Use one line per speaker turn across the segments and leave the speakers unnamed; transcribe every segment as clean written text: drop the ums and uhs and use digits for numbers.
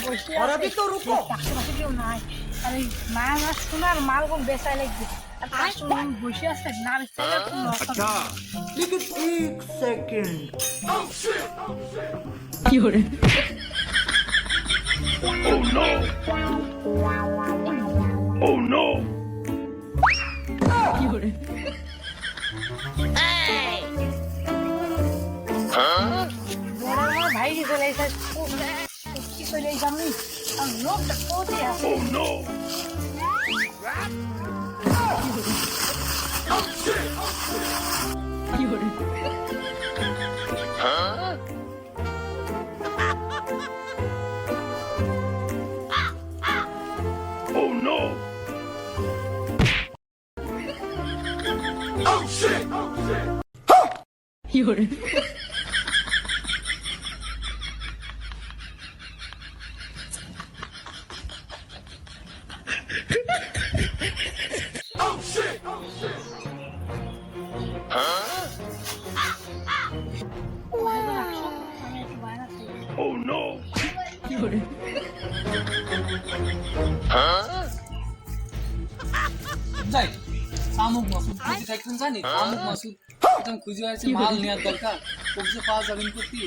और अभी तो रुको।
আশেপাশে কেউ নাই আর এই মাছ আর সোনার মালগুলো বেচাই লাগবে আর তার সঙ্গে বসে আছে না
अच्छा
लेकिन एक सेकंड
কি করে
oh no oh no
কি করে বড় আমার ভাই চলে এসেছে কি চলে এসে আমি আর লোকটা কোথায় আছে
oh no
কি করে
oh no
কি করে
oh no
কি করে
যাই শামুক মাসুদ খুঁজে থাকতেন জানি শামুক মাসুদ একদম খুঁজে আছে মাল নেওয়ার দরকার ওকে পাওয়া যাবেন করতে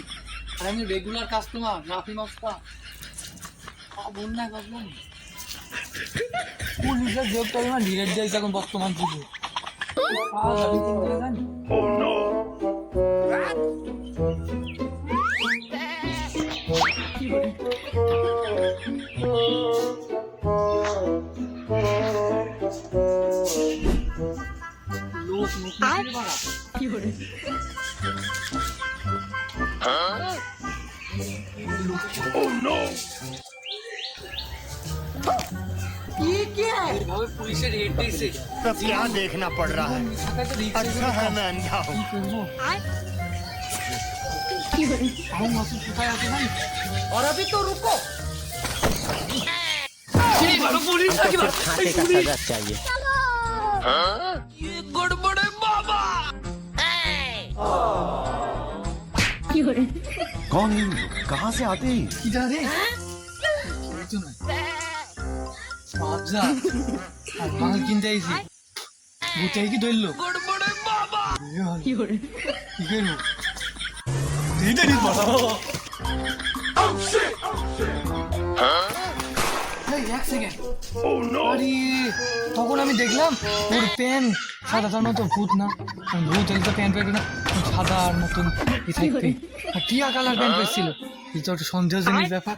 আর আমি রেগুলার কাস্টমার রাফি মাস্তা বল না ভাবলাম পুলিশের জবটা আমার ডিরেক্ট যাইছে এখন বর্তমান যুগে পাওয়া যাবে কিন্তু জানি
oh no
কি করে
লোক মুখ মুখে বাড়া
কি করে
oh no
ये क्या है
এইভাবে পুলিশের হেড দিয়েছে
सब क्या देखना पड़ रहा है अच्छा है मैं अंधा हूँ
কি করবো
কি করে
শামুক মাসুদ কোথায় আছে ভাই
और अभी तो रुको
পুলিশ নাকি
खाने का सजा चाहिए
গড়বড়ে বাবা
কি করে
कौन है ये लोग? कहाँ से आते हैं
কি জানে বাবজা আর মাল কিনতে আইছি ভূতে কি ধরলো
কি করে
কি করবো এইটাই বাবা এই এক সেকেন্ড
oh no
আরে তখন আমি দেখলাম ওর প্যান্ট সাদা তার মতো ভূত না ভূত হলে তো প্যান্ট পেতো না সাদা আর মতন ই থাকতে আর টিয়া কালার প্যান্ট পেয়েছিল এই তো একটা সন্দেহজনক ব্যাপার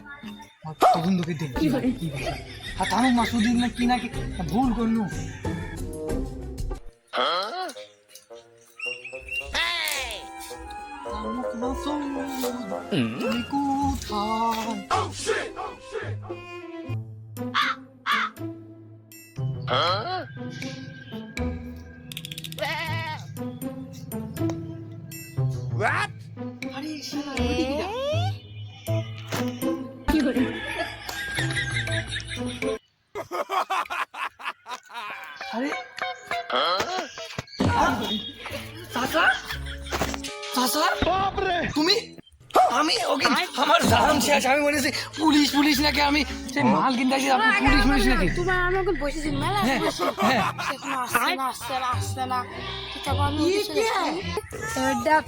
আর তখন তোকে দেখি কি ব্যাপার আর তামুক মাসুদিন না কি নাকি ভুল করলু তামুক মাসুদ তুমি কোথায় আরে শালা ওদিকে যা
কি করে
আরে চাচা চাচা তুমি আমি ওকে আমার জাম শেষ আমি বলেছি পুলিশ পুলিশ নাকি আমি সেই মাল কিনতে আসি আপনি পুলিশ পুলিশ নাকি
তোমার আমাকে বসেছি মেলা
হ্যাঁ হ্যাঁ
আসছে না তারপর আমি এবার দেখ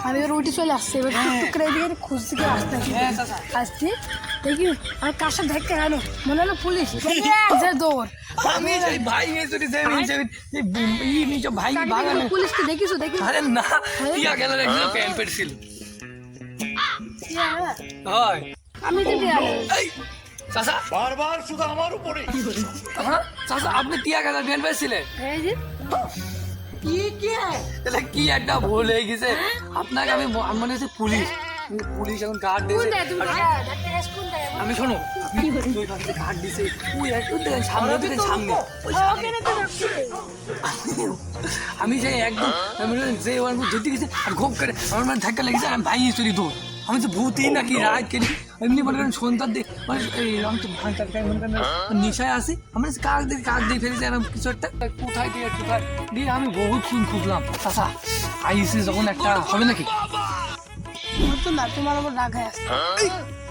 আমি এবার উঠে চলে আসছি এবার টুকটুক করে এদিকে খুঁজতে গিয়ে আসতে
হ্যাঁ চাচা
আসছি দেখি আমি কার সাথে দেখতে গেল মনে হলো পুলিশ যে দৌড়
আমি সেই ভাই এসেছি যে এই নিচে ভাই বাগানে
পুলিশকে দেখিছো দেখি
আরে না টিয়া গেল একজন প্যান্ট পেটছিল হয়
আমি যদি
এই চাচা
बार बार सुधा हमारे ऊपर ही
হ্যাঁ চাচা আপনি টিয়া গেল প্যান্ট পেটছিলেন
এই যে
ये क्या है
তাহলে কি একটা ভুল হয়ে গেছে আপনাকে আমি মনে হচ্ছে পুলিশ পুলিশ এখন গার্ড
কোন
দিয়েছে
দেয় তুমি দেখতে গেছ কোন দেয়
আমি শোনো আপনি ওই পাশে গার্ড দিছে ওই একটু দেখেন সামনে দেখেন সামনে ওই সামনে।
ওখানে তো রাখছি
আমি যাই একদম আমি বললাম, যে ওর যেতে গেছে আর ঘোপ করে আমার মানে ধাক্কা লেগেছে আর আমি ভাই চুরি দৌড় আমি তো ভূতই নাকি রাত কেলি এমনি মনে করেন সন্ধ্যার দিকে মানে এই আমি তো ভাঙটার গায়ে মনে করেন নেশায় আসি আমরা কাক দিয়ে ফেলেছি এরকম কিছু একটা কোথায় দিয়ে আমি বহুত খুঁজলাম চাষা আইসি যখন একটা হবে নাকি
তো না তোমার উপর রাগ হয়ে আসছে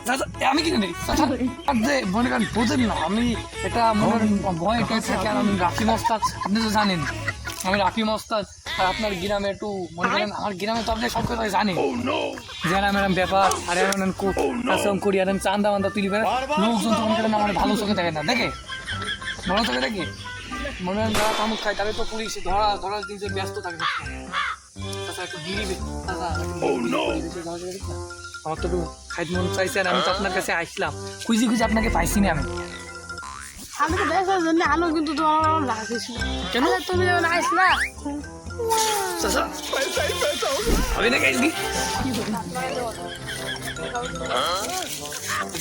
চাচা, আমি কি জানি চাচা, আর যে মনে করেন বোঝেন না, আমি একটা মনে করেন ভয় একটা থাকে, আর আমি রাকিব ওস্তাদ, আপনি তো জানেন আমি রাকিব ওস্তাদ, আর আপনার গ্রামে একটু মনে করেন আমার গ্রামে তো আপনি সব কথা জানেন
Oh no!
যে এরম এরম ব্যাপার, আর এরম কাসম করি, এরম চান্দা মান্দা তুলি বেড়ে লোকজন তো মনে করেন আমার ভালো চোখে দেখে না, দেখে ভালো চোখে দেখে মনে করেন যারা তামুক খায় তাদের তো পুলিশ ধরার দিন যে ব্যস্ত থাকে চাচা একটু দিবি চাচা
Oh no!
আমার তো একটু খাইতে মন চাইছে, আর আমি তো আপনার কাছে আসলাম খুঁজি আপনাকে পাইছি না আমি।
আমি তো বেসার জন্য আলো কিন্তু তোমার লাগেছিল
কেন?
তুমি যখন আসলা
চাচা আমি না খাইছি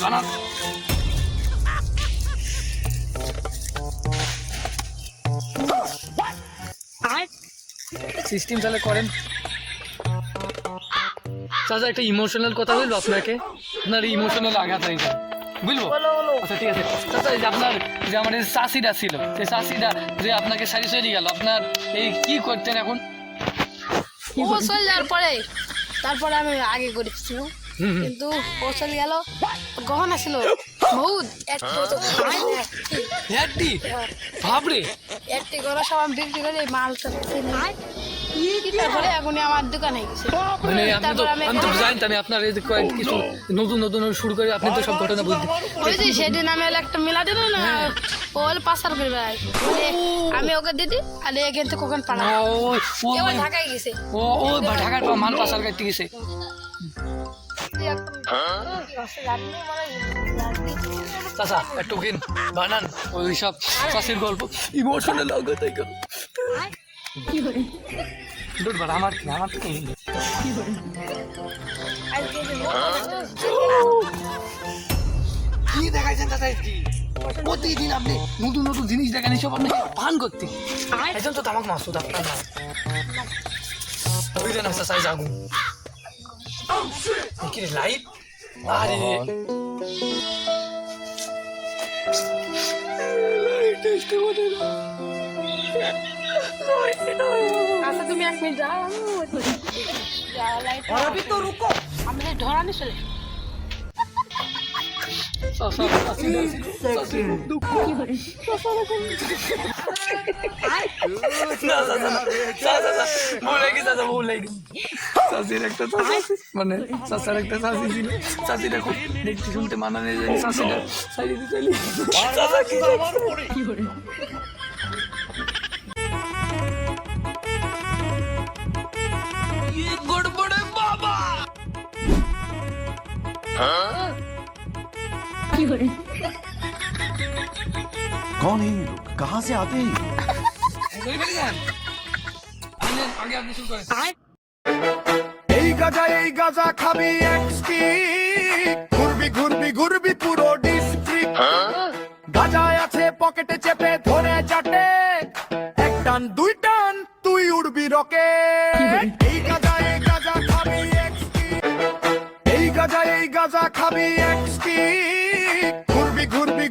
জানান সিস্টেম তাহলে করেন। চাচা একটা ইমোশনাল কথা বলবো আপনাকে, আপনার ইমোশনাল আঘাত হয়ে যায় বুঝবো? আচ্ছা ঠিক আছে চাচা, এই যে আপনার যে আমার এই চাষিটা ছিল, সেই চাষিটা যে আপনাকে সারি সারি গেল, আপনার এই কি করতেন এখন?
ও চলে যাওয়ার পরে তারপরে আমি আগে করেছিলাম, কিন্তু ও চলে গেল, গহনা ছিল বহুত
একটি ভাবরে
একটি গহনা সব আমি বিক্রি করে মালটা তারপরে এখনই আমার দোকান হয়ে গেছে।
মানে আমি তো জানতাম আপনার এই যে কয়েক কিছু নতুন শুরু করে আপনি তো সব ঘটনা বুঝতে।
ওই যে সেদিন আমি একটা মেলা দিল না, ও হলে পাচার করে বেড়ায়, মানে আমি ওকে দিদি আর এখান থেকে ওখানে পালা এবার ঢাকায় গেছে।
ও ঢাকার মাল পাচার করতে গেছে। চাচা একটু কিন বানান ওই সব চাষের গল্প ইমোশনাল আমার কি দেখাইছেন চাচা? কি প্রতিদিন আপনি নতুন জিনিস দেখেন, এসব আপনি পান করতে একজন তো তামাক মাসুদ আপনার নাম বুঝলেন চাচা যাগুন কি লাইভ আরে
আচ্ছা তুমি এক মিনিট যাও,
और अभी तो रुको
আমি ধরানি চলে
মানে চাচার একটা চাষি ছিল, চাষিটা খুব দেখতে শুনতে মানানো যায়, চাষিটা সাইডে
कौन है ये लोग? कहाँ से आते हैं?
আগে আপনি শুরু করেন।
এই গাজা খাবি এক্সটি ঘুরবি পুরো ডিস্ট্রিক্ট গাজায় আছে পকেটে চেপে ধরে চাটে এক টান দুই টান তুই উড়বি রকেট এই গাজা খাবি এক্সটি এই গাজা খাবি এক্সটি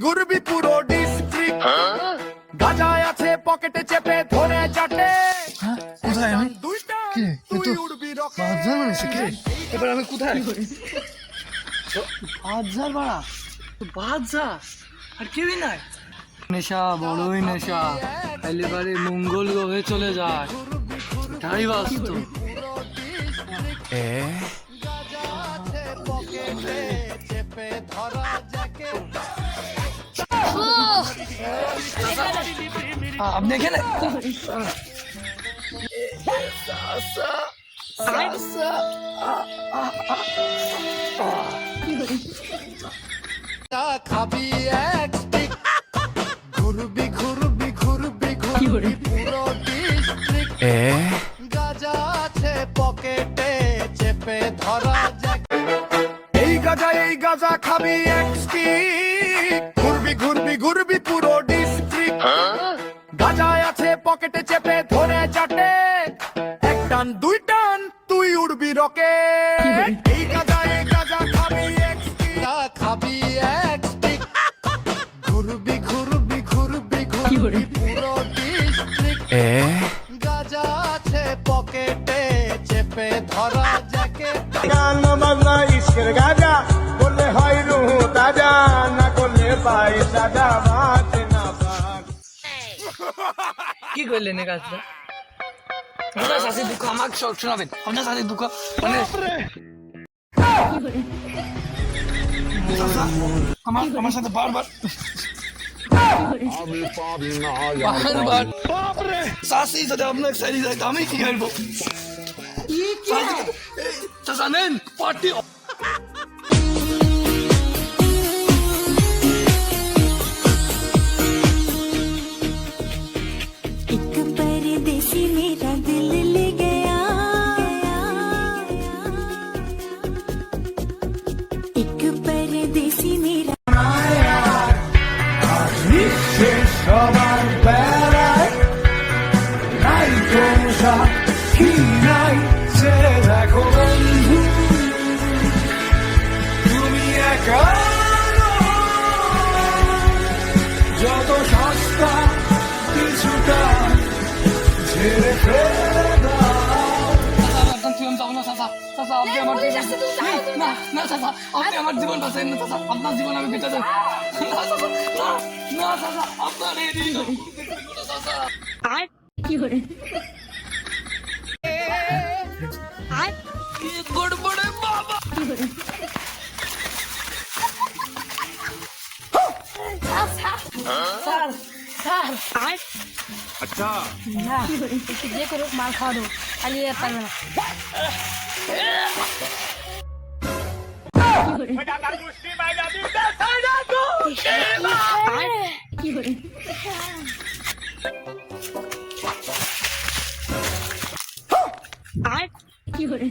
ঘুরবি পুরো ডিস্ট্রিক্ট গাজায় আছে পকেটে চেপে ধরে চাটে
কোথায় আমি?
দুই টান
কি রে?
তুই
এ তো
উড়বি রকেট
বাজার মানে কি রে? এবার আমি কোথায়? বাজার বাড়া বাজার আর কেউই নাই। নেশা বড়ই নেশা, খাইলে বাড়ি মঙ্গল গ্রহে চলে যায়, তাই বাস্তব। আপনি এখানে
খাবি এক স্টিক ঘুরবি পুরো ডিস্ট্রিক্ট গাজা আছে পকেটে চেপে ধরা যাক এই গাজা খাবি এক স্টিক ঘুরবি পুরো ডিস্ট্রিক্ট গাজায় আছে পকেটে চেপে ধরে চাটে এক টান দুই টান তুই উড়বি রকেট এই গাজা খাবি এক স্টিক খাবি এক স্টিক ঘুরবি পুরো ডিস্ট্রিক্ট গাজা আছে পকেটে চেপে ধরা যাকে
গান বাজনা ইস্কের গাজা বললে হয়
রাজা না করলে পাই সাজা বাঁচে না প্রাণ।
কি করলেন এই কাজটা? আপনার শাশির দুঃখ আমাকে শোনাবেন, আপনার শাশির দুঃখ মানে আমার সাথে বারবার শাশির সাথে আপনার শাড়ি যাইতে আমি কি করবো?
ये क्या है
চাচা নেন পার্টি।
एक परदेसी मेरा दिल ले गया एक परदेसी मेरा
নিঃশেষ সবার বেড়ায় নাই তোষা কি নাই সে দেখো বন্ধু তুমি একা যত সস্তা কিছুটা ছেড়ে ফেলে দাও।
একদম ছিলাম যাবো না চাচা, চাচা আপনি আমার না না চাচা আপনি আমার জীবন বাঁচাইন না চাচা, আপনার জীবন আমি বেঁচে যাই না চাচা, না না চাচা আপনার এই দিন চাচা।
আর কি করে
গড়বড়ে বাবা
স্যার স্যার আর আচ্ছা না একটু যে করে মাল খাওয়া দেবো খালি আর পারবে না আর কি করে আর কি করে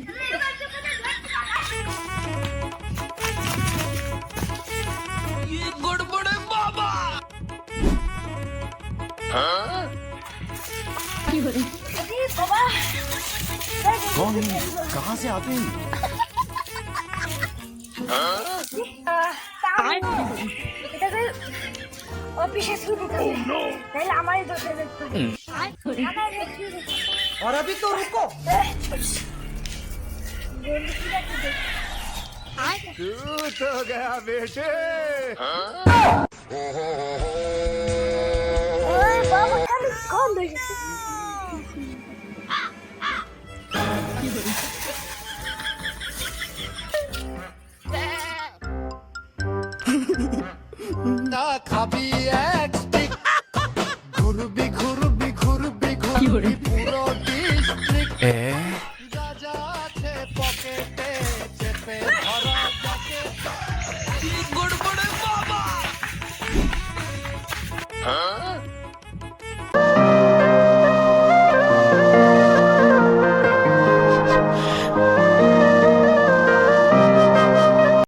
গড়বড়ে বাবা
কি করে বাবা
कौन है ये लोग? कहाँ से आते हैं ये?
আর এটাকে অফিসে শুরু করতে তাহলে আমারই দোষে দেখতে আর
और अभी तो रुको
तू तो गया बेटे
বাবা খালি কম দেখেছে
না খাবি এক স্টিক ঘুরবি ঘুরবি ঘুরবি ঘুরবি পুরো ডিস্ট্রিক্ট রাজা আছে পকেটে চেপে ধরা যাকে
গড়বড়ে বাবা